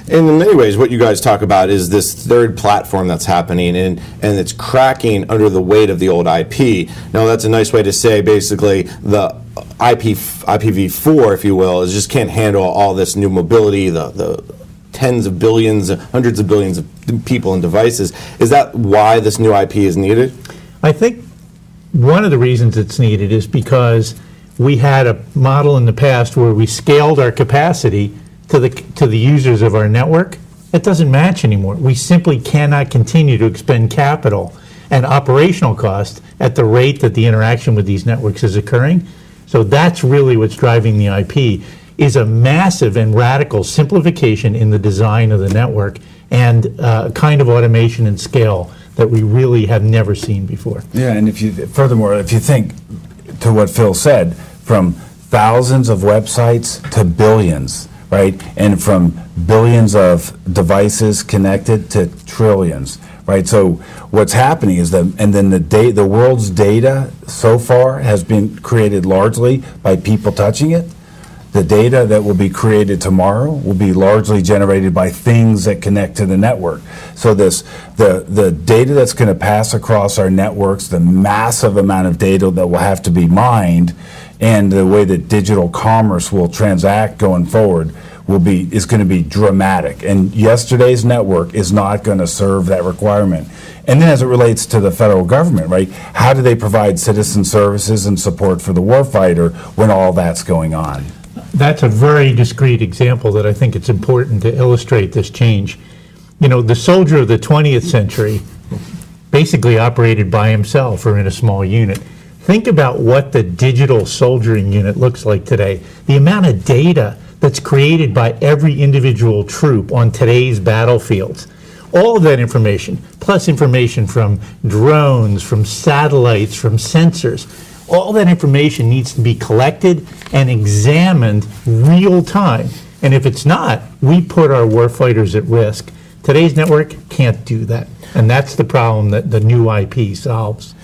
in many ways, what you guys talk about is this third platform that's happening, and it's cracking under the weight of the old IP. Now, that's a nice way to say basically the IPv4, if you will, is just can't handle all this new mobility, the tens of billions, hundreds of billions of people and devices. Is that why this new IP is needed? I think one of the reasons it's needed is because we had a model in the past where we scaled our capacity to the users of our network. It doesn't match anymore. We simply cannot continue to expend capital and operational cost at the rate that the interaction with these networks is occurring. So that's really what's driving the IP, is a massive and radical simplification in the design of the network and a kind of automation and scale that we really have never seen before. Yeah, and furthermore, if you think to what Phil said, from thousands of websites to billions, right? And from billions of devices connected to trillions, right? So what's happening is that, and then the world's data so far has been created largely by people touching it. The data that will be created tomorrow will be largely generated by things that connect to the network. So the data that's going to pass across our networks, the massive amount of data that will have to be mined, and the way that digital commerce will transact going forward is going to be dramatic. And yesterday's network is not going to serve that requirement. And then as it relates to the federal government, right, how do they provide citizen services and support for the warfighter when all that's going on? That's a very discrete example that I think it's important to illustrate this change. You know, the soldier of the 20th century basically operated by himself or in a small unit. Think about what the digital soldiering unit looks like today. The amount of data that's created by every individual troop on today's battlefields. All of that information, plus information from drones, from satellites, from sensors, all that information needs to be collected and examined real time. And if it's not, we put our warfighters at risk. Today's network can't do that. And that's the problem that the new IP solves.